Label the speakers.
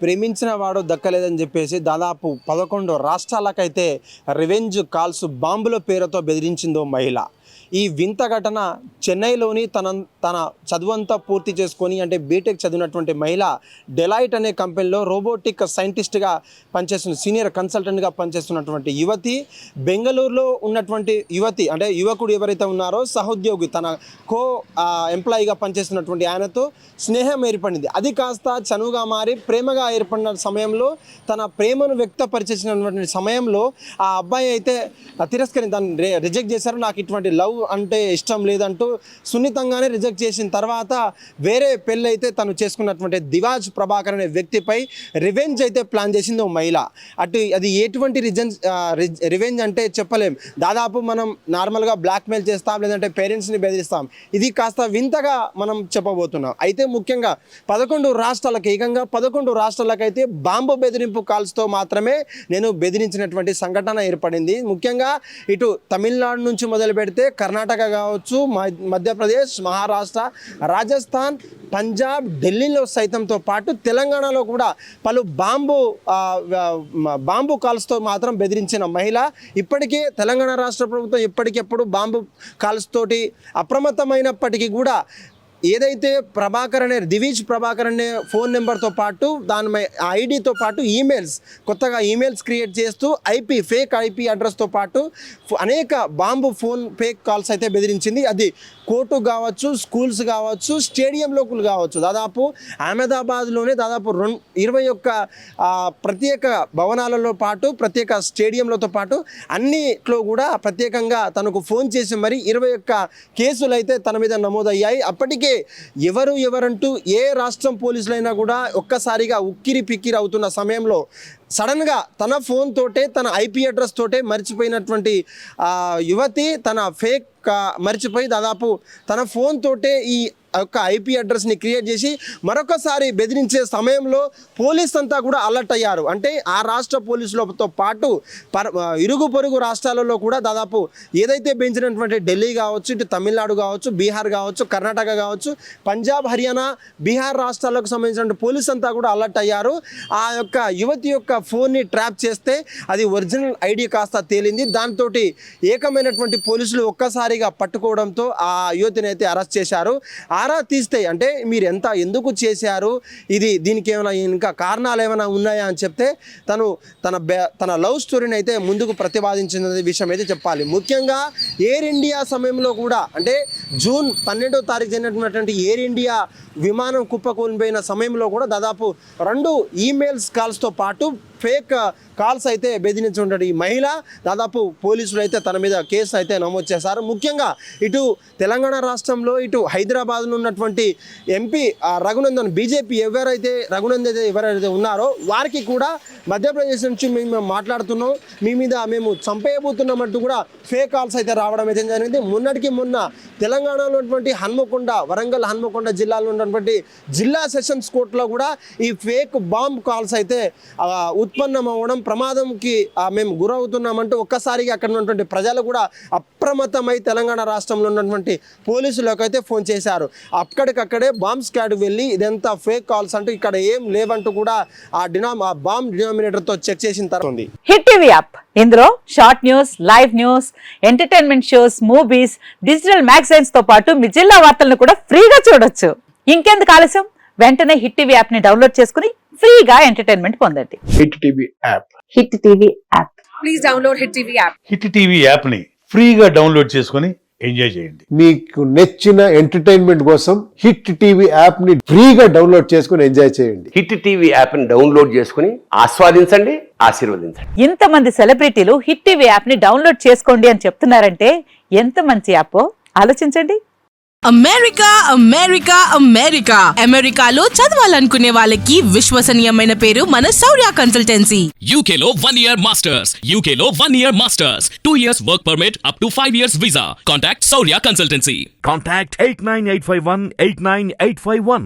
Speaker 1: ప్రేమించిన వాడు దక్కలేదని చెప్పేసి దాదాపు 11 రాష్ట్రాలకైతే రివెంజ్ కాల్స్ బాంబుల పేరుతో బెదిరించిందో మహిళ. ఈ వింత ఘటన చెన్నైలోని తన చదువంతా పూర్తి చేసుకొని అంటే బీటెక్ చదివినటువంటి మహిళ డెలాయిట్ అనే కంపెనీలో రోబోటిక్ సైంటిస్ట్గా పనిచేస్తున్న సీనియర్ కన్సల్టెంట్గా పనిచేస్తున్నటువంటి యువతి, బెంగళూరులో ఉన్నటువంటి యువతి అంటే యువకుడు ఎవరైతే ఉన్నారో సహోద్యోగి తన కో ఎంప్లాయీగా పనిచేస్తున్నటువంటి ఆయనతో స్నేహం ఏర్పడింది. అది కాస్త చనువుగా మారి ప్రేమగా ఏర్పడిన సమయంలో తన ప్రేమను వ్యక్తపరిచేసినటువంటి సమయంలో ఆ అబ్బాయి అయితే దాన్ని రిజెక్ట్ చేశారు. నాకు ఇటువంటి లవ్ అంటే ఇష్టం లేదంటూ సున్నితంగానే రిజెక్ట్ చేసిన తర్వాత వేరే పెళ్ళి అయితే తను చేసుకున్నటువంటి దివాజ్ ప్రభాకర్ అనే వ్యక్తిపై రివెంజ్ అయితే ప్లాన్ చేసింది ఓ మహిళ. అది ఎటువంటి రివెంజ్ అంటే చెప్పలేం. దాదాపు మనం నార్మల్గా బ్లాక్మెయిల్ చేస్తాం, లేదంటే పేరెంట్స్ని బెదిరిస్తాం. ఇది కాస్త వింతగా మనం చెప్పబోతున్నాం. అయితే ముఖ్యంగా 11 రాష్ట్రాలకు ఏకంగా 11 రాష్ట్రాలకైతే బాంబు బెదిరింపు కాల్స్తో మాత్రమే నేను బెదిరించినటువంటి సంఘటన ఏర్పడింది. ముఖ్యంగా ఇటు తమిళనాడు నుంచి మొదలు పెడితే కర్ణాటక కావచ్చు, మధ్యప్రదేశ్, మహారాష్ట్ర, రాజస్థాన్, పంజాబ్, ఢిల్లీలో సైతంతో పాటు తెలంగాణలో కూడా పలు బాంబు కాల్స్తో మాత్రం బెదిరించిన మహిళ. ఇప్పటికే తెలంగాణ రాష్ట్ర ప్రభుత్వం ఎప్పటికెప్పుడు బాంబు కాల్స్ తోటి అప్రమత్తమైనప్పటికీ కూడా ఏదైతే దివీజ్ ప్రభాకర్ అనే ఫోన్ నెంబర్తో పాటు దాని ఐడితో పాటు కొత్తగా ఈమెయిల్స్ క్రియేట్ చేస్తూ ఫేక్ ఐపీ అడ్రస్తో పాటు అనేక బాంబు ఫేక్ కాల్స్ అయితే బెదిరించింది. అది కోర్టు కావచ్చు, స్కూల్స్ కావచ్చు, స్టేడియంలో కావచ్చు. దాదాపు అహ్మదాబాద్లోనే దాదాపు 21 ప్రత్యేక భవనాలలో పాటు ప్రత్యేక స్టేడియంలతో పాటు అన్నిట్లో కూడా ప్రత్యేకంగా తనకు ఫోన్ చేసి మరి 21 కేసులు అయితే తన మీద నమోదయ్యాయి. అప్పటికే ఎవరంటూ ఏ రాష్ట్రం పోలీసులైనా కూడా ఒక్కసారిగా ఉక్కిరి పిక్కిరి అవుతున్న సమయంలో సడన్గా తన ఫోన్ తోటే తన ఐపీ అడ్రస్ తోటే మర్చిపోయినటువంటి యువతి తన ఫేక్ మర్చిపోయి దాదాపు తన ఫోన్ తోటే ఈ యొక్క ఐపీ అడ్రస్ని క్రియేట్ చేసి మరొకసారి బెదిరించే సమయంలో పోలీస్ అంతా కూడా అలర్ట్ అయ్యారు. అంటే ఆ రాష్ట్ర పోలీసులతో పాటు ఇరుగు పొరుగు రాష్ట్రాలలో కూడా దాదాపు ఏదైతే పెంచినటువంటి ఢిల్లీ కావచ్చు, ఇటు తమిళనాడు కావచ్చు, బీహార్ కావచ్చు, కర్ణాటక కావచ్చు, పంజాబ్, హర్యానా, బీహార్ రాష్ట్రాలకు సంబంధించిన పోలీస్ అంతా కూడా అలర్ట్ అయ్యారు. ఆ యొక్క యువతి యొక్క ఫోన్ని ట్రాప్ చేస్తే అది ఒరిజినల్ ఐడి కాస్త తేలింది. దాంతో ఏకమైనటువంటి పోలీసులు ఒక్కసారిగా పట్టుకోవడంతో ఆ యువతిని అయితే అరెస్ట్ చేశారు. ఆరా తీస్తే అంటే మీరు ఎందుకు చేశారు, దీనికి ఏమైనా ఇంకా కారణాలు ఏమైనా ఉన్నాయా అని చెప్తే తన లవ్ స్టోరీని అయితే ముందుకు ప్రతిపాదించిన విషయం అయితే చెప్పాలి. ముఖ్యంగా ఎయిర్ ఇండియా సమయంలో కూడా అంటే జూన్ 12వ తారీఖు జరిగినటువంటి ఎయిర్ ఇండియా విమానం కుప్పకూలిపోయిన సమయంలో కూడా దాదాపు 2 ఈమెయిల్స్ కాల్స్తో పాటు ఫేక్ కాల్స్ అయితే బెదిరించుంటాడు ఈ మహిళ. దాదాపు పోలీసులు అయితే తన మీద కేసు అయితే నమోదు చేశారు. ముఖ్యంగా ఇటు తెలంగాణ రాష్ట్రంలో ఇటు హైదరాబాద్లో ఉన్నటువంటి ఎంపీ రఘునందన్ బీజేపీ ఎవరైతే ఉన్నారో వారికి కూడా మధ్యప్రదేశ్ నుంచి మేము మాట్లాడుతున్నాం, మీ మీద మేము చంపేయబోతున్నామంటూ కూడా ఫేక్ కాల్స్ అయితే రావడం అయితే జరిగింది. మొన్న తెలంగాణలో ఉన్నటువంటి వరంగల్ హన్మకొండ జిల్లాలో ఉన్నటువంటి జిల్లా సెషన్స్ కోర్టులో కూడా ఈ ఫేక్ బాంబ్ కాల్స్ అయితే ఉత్పన్నం అవ్వడం, ప్రమాదంకి మేము గురవుతున్నామంటూ ఒక్కసారిగా అక్కడ ఉన్నటువంటి ప్రజలు కూడా అప్రమత్తమై తెలంగాణ రాష్ట్రంలో ఉన్నటువంటి పోలీసులకు అయితే ఫోన్ చేశారు. అక్కడికక్కడే బాంబ్ స్క్వాడ్ వెళ్ళి ఇదంతా ఫేక్ కాల్స్ అంటూ ఇక్కడ ఏం లేవంటూ కూడా ఆ బాంబ్ డినామినేటర్తో చెక్ చేసిన తర్వాత
Speaker 2: హిట్ టీవీ యాప్, ఇందులో short news, live news, entertainment shows, movies, digital magazines తో పాటు మీ జిల్లా వార్తలను కూడా ఫ్రీగా చూడొచ్చు. ఇంకెందుకు ఆలస్యం, వెంటనే హిట్ టీవీ యాప్ ని డౌన్లోడ్ చేసుకుని ఫ్రీగా ఎంటర్టైన్మెంట్ పొందండి.
Speaker 3: Hit TV app.
Speaker 2: Hit TV app.
Speaker 4: Please download hit TV app.
Speaker 5: Hit TV app ని ఫ్రీగా డౌన్లోడ్ చేసుకుని ఎంజాయ్ చేయండి.
Speaker 3: మీకు నచ్చిన ఎంటర్టైన్మెంట్ కోసం హిట్ టీవీ యాప్ ని ఫ్రీగా డౌన్లోడ్ చేసుకుని ఎంజాయ్ చేయండి.
Speaker 6: హిట్ టీవీ యాప్ ని డౌన్లోడ్ చేసుకుని ఆస్వాదించండి, ఆశీర్వదించండి.
Speaker 2: ఇంతమంది సెలబ్రిటీలు హిట్ టీవీ యాప్ ని డౌన్లోడ్ చేసుకోండి అని చెప్తున్నారంటే ఎంత మంచి యాప్ ఆలోచించండి.
Speaker 7: అమెరికాలో చదవాలనుకునే వాళ్ళకి విశ్వసనీయమైన పేరు మన శౌర్య కన్సల్టెన్సీ.
Speaker 8: UK లో 1 year masters, UK లో 1 year masters, 2 years work permit up to 5 years visa. Contact Saurya Consultancy.
Speaker 9: Contact 89851 89851.